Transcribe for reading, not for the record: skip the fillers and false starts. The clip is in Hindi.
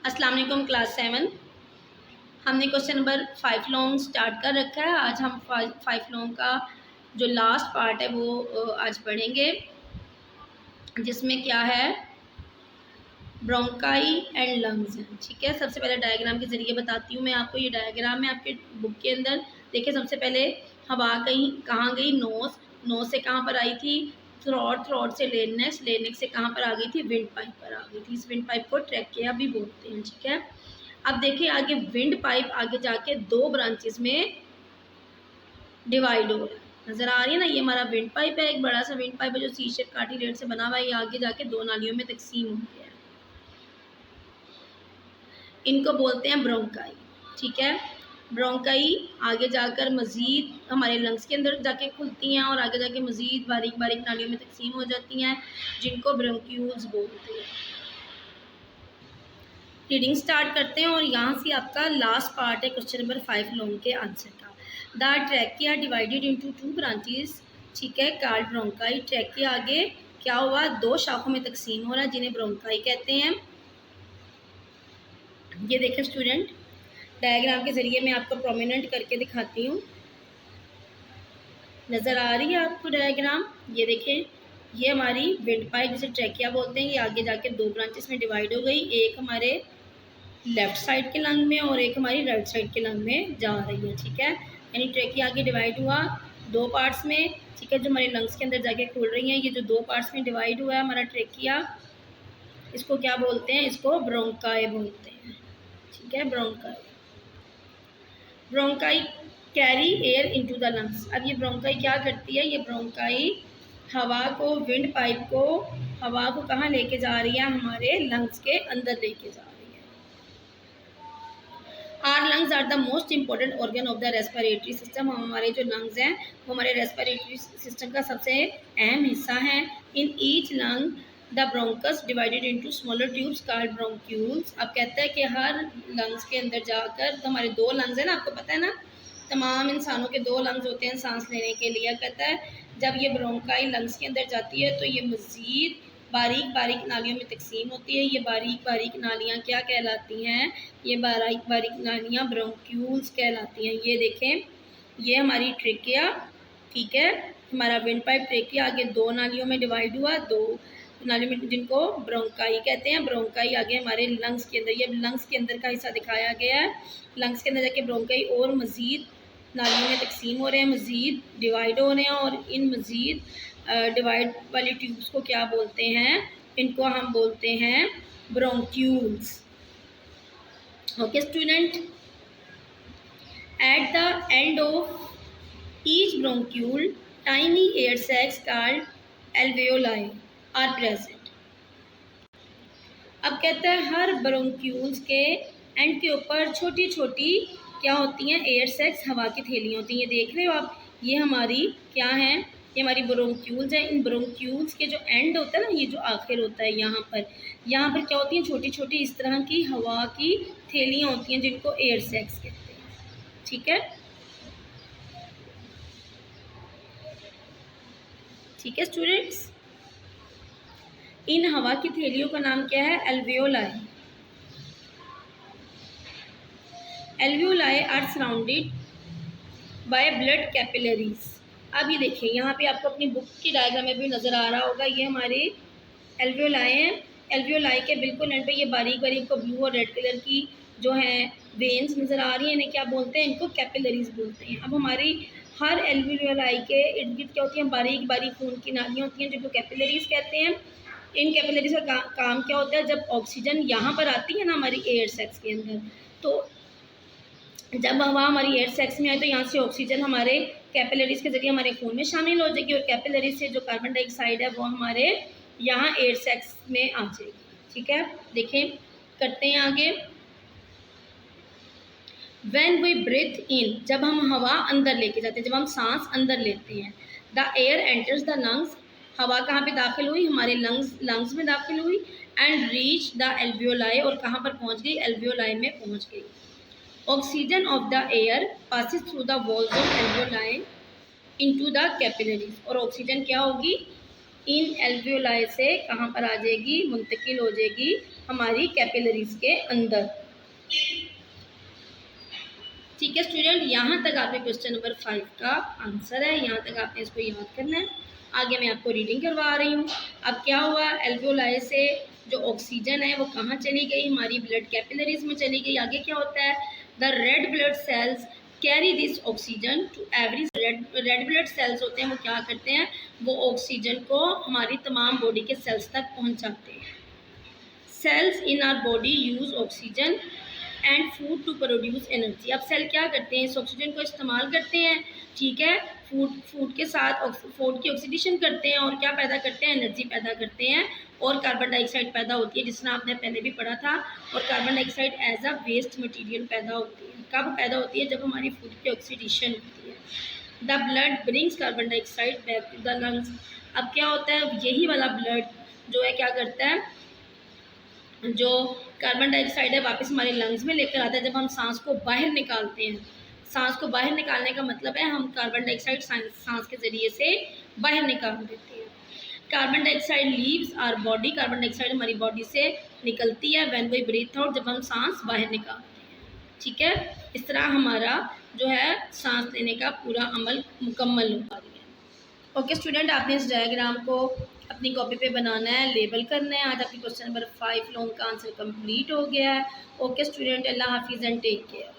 अस्सलाम वालेकुम क्लास 7। हमने क्वेश्चन नंबर 5 लॉन्ग स्टार्ट कर रखा है। आज हम 5 लॉन्ग का जो लास्ट पार्ट है वो आज पढ़ेंगे, जिसमें क्या है ब्रोंकाई एंड लंग्स। ठीक है, सबसे पहले डायग्राम के ज़रिए बताती हूँ मैं आपको। ये डायग्राम है आपके बुक के अंदर। देखिए, सबसे पहले हवा कहाँ गई? नोज। नोज से कहाँ पर आई थी? थ्रोट। थ्रोट से लेनेक्स। लेनेक्स से कहाँ पर आ गई थी? विंड पाइप पर आ गई थी। इस विंड पाइप को ट्रैकिया भी बोलते हैं। ठीक है, अब देखिए आगे विंड पाइप आगे जाके दो ब्रांचेस में डिवाइड हो रहा है। नजर आ रही है ना, ये हमारा विंड पाइप है, एक बड़ा सा विंड पाइप है जो सी शेप कार्टिलेज से बना हुआ है। ये आगे जाके दो नालियों में तकसीम हो गया है। इनको बोलते हैं ब्रोंकाई। ठीक है, ब्रोंकाई आगे जाकर मज़ीद हमारे लंग्स के अंदर जाके खुलती हैं और आगे जाके मज़ीद बारीक बारीक नालियों में तकसीम हो जाती हैं, जिनको ब्रोंक्यूल्स बोलते हैं। रीडिंग स्टार्ट करते हैं और यहाँ से आपका लास्ट पार्ट है क्वेश्चन नंबर 5 लॉन्ग के आंसर का। The trachea divided into 2 branches. ठीक है, कार्ड ब्रोंकाई। ट्रैकिया आगे क्या हुआ? दो शाखों में तकसीम हो रहा है, जिन्हें ब्रोंकाई कहते हैं। ये देखें स्टूडेंट, डायग्राम के ज़रिए मैं आपको प्रोमिनेंट करके दिखाती हूँ। नज़र आ रही है आपको डायग्राम? ये देखें, ये हमारी विंड पाइप जिसे ट्रैकिया बोलते हैं, ये आगे जाके दो ब्रांचेस में डिवाइड हो गई। एक हमारे लेफ्ट साइड के लंग में और एक हमारी राइट साइड के लंग में जा रही है। ठीक है, यानी ट्रैकिया आगे डिवाइड हुआ दो पार्ट्स में। ठीक है, जो हमारे लंग्स के अंदर जाके खुल रही हैं, ये जो दो पार्ट्स में डिवाइड हुआ है हमारा ट्रैकिया, इसको क्या बोलते हैं? इसको ब्रोंकाई बोलते हैं। ठीक है, bronchi. Bronchi carry air into the lungs. अब ये ब्रोंकाई क्या करती है? ये ब्रोंकाई हवा को, विंड पाइप को, हवा को कहाँ लेके जा रही है? हमारे लंग्स के अंदर लेके जा रही है। Are lungs are the most important organ of the respiratory system. हमारे जो लंग्स हैं वो हमारे रेस्पिरेटरी सिस्टम का सबसे अहम हिस्सा है। In each lung the bronchus divided into smaller tubes called bronchioles. अब कहता है कि हर लंग्स के अंदर जाकर, तो हमारे दो लंग्स हैं ना, आपको पता है ना, तमाम इंसानों के दो लंग्स होते हैं सांस लेने के लिए। कहता है जब ये ब्रोंकाई लंग्स के अंदर जाती है तो ये मज़ीद बारीक बारीक नालियों में तकसीम होती है। ये बारीक बारीक नालियाँ क्या कहलाती हैं? ये बारीक बारीक नालियाँ ब्रोंक्यूल्स कहलाती हैं। ये देखें, ये हमारी ट्रेकिया। ठीक है, हमारा विंड पाइप ट्रेकिया आगे दो नालियों में डिवाइड हुआ, दो नालियों में, जिनको ब्रोंकाई कहते हैं। ब्रोंकाई आगे हमारे लंग्स के अंदर, ये लंग्स के अंदर का हिस्सा दिखाया गया है। लंग्स के अंदर जाके ब्रोंकाई और मज़ीद नालियों में तकसीम हो रहे हैं, मज़ीद डिवाइड हो रहे हैं, और इन मज़ीद डिवाइड वाली ट्यूब्स को क्या बोलते हैं? इनको हम बोलते हैं bronchioles. Okay student, at the end of each bronchiole tiny air sacs called alveoli are present. अब कहता है हर ब्रोंक्यूल्स के एंड के ऊपर छोटी छोटी क्या होती हैं? एयर सैक्स, हवा की थैलियाँ होती हैं। ये देख रहे हो आप, ये हमारी क्या है? ये हमारी ब्रोंक्यूल्स हैं। इन ब्रोंक्यूल्स के जो एंड होता है ना, ये जो आखिर होता है, यहाँ पर क्या होती हैं? छोटी छोटी इस तरह की हवा की थैलियाँ होती हैं, जिनको एयर सैक्स कहते हैं। ठीक है, ठीक है स्टूडेंट्स, इन हवा की थैलियों का नाम क्या है? Alveoli. Alveoli are surrounded by blood capillaries. अब ये देखिए, यहाँ पे आपको अपनी बुक की डायग्राम में भी नज़र आ रहा होगा, ये हमारे एल्वेओलाई हैं। एल्वेओलाई के बिल्कुल एंड पे ये बारीक बारीक को ब्लू और रेड कलर की जो है वेन्स नज़र आ रही हैं, इन्हें क्या बोलते हैं? इनको कैपिलरीज बोलते हैं। अब हमारी हर एल्वेओलाई के इर्द गिर्द क्या होती हैं? बारीक बारीक खून की नालियाँ होती हैं, जिनको कैपिलरीज कहते हैं। इन कैपिलरीज का काम क्या होता है? जब ऑक्सीजन यहाँ पर आती है ना हमारी एयर सैक्स के अंदर, तो जब हवा हमारी एयर सैक्स में आए तो यहाँ से ऑक्सीजन हमारे कैपिलरीज के जरिए हमारे खून में शामिल हो जाएगी, और कैपिलरीज से जो कार्बन डाइऑक्साइड है वो हमारे यहाँ एयर सैक्स में आ जाएगी। ठीक है, देखें, करते हैं आगे। व्हेन वी ब्रीथ इन, जब हम हवा अंदर लेके जाते हैं, जब हम सांस अंदर लेते हैं, the air enters the lungs, हवा कहाँ पे दाखिल हुई? हमारे लंग्स में दाखिल हुई, एंड रीच द एल्वेओलाई, और कहाँ पर पहुँच गई? एल्वेओलाई में पहुँच गई। Oxygen of the air passes through the walls of alveoli into the capillaries, और ऑक्सीजन क्या होगी? इन एल्वियोलाई से कहाँ पर आ जाएगी, मुंतकिल हो जाएगी हमारी कैपिलरीज के अंदर। ठीक है स्टूडेंट, यहाँ तक आपके क्वेश्चन नंबर 5 का आंसर है, यहाँ तक आपने इसको याद करना है। आगे मैं आपको रीडिंग करवा रही हूँ। अब क्या हुआ, एल्वियोलाई से जो ऑक्सीजन है वो कहाँ चली गई, हमारी ब्लड कैपिलरीज में चली गई। आगे क्या होता है, the red blood cells carry this oxygen to every. Red blood cells होते हैं वो क्या करते हैं, वो ऑक्सीजन को हमारी तमाम बॉडी के सेल्स तक पहुँचाते हैं। Cells in our body use oxygen and food to produce energy. अब सेल क्या करते हैं, इस ऑक्सीजन को इस्तेमाल करते हैं, ठीक है, फूड के साथ फूड की ऑक्सीडेशन करते हैं और क्या पैदा करते हैं, एनर्जी पैदा करते हैं और कार्बन डाइऑक्साइड पैदा होती है, जिसने आपने पहले भी पढ़ा था। और carbon dioxide as a waste material पैदा होती है। कब पैदा होती है, जब हमारी फूड की ऑक्सीडेशन होती है। The blood brings carbon dioxide back to the lungs. अब क्या होता है, यही वाला ब्लड जो है क्या करता है, जो कार्बन डाइऑक्साइड है वापस हमारे लंग्स में लेकर आता है। जब हम सांस को बाहर निकालते हैं, सांस को बाहर निकालने का मतलब है हम कार्बन डाइऑक्साइड सांस के ज़रिए से बाहर निकाल देते हैं। Carbon dioxide leaves our body. Carbon dioxide हमारी बॉडी से निकलती है व्हेन वी ब्रीथ आउट, जब हम सांस बाहर निकालते हैं। ठीक है, इस तरह हमारा जो है सांस लेने का पूरा अमल मुकम्मल होता है। ओके स्टूडेंट, आपने इस डायग्राम को अपनी कॉपी पे बनाना है, लेबल करना है। आज आपकी क्वेश्चन नंबर 5 लॉन्ग का आंसर कंप्लीट हो गया है। ओके स्टूडेंट, अल्लाह हाफिज़ एंड टेक केयर।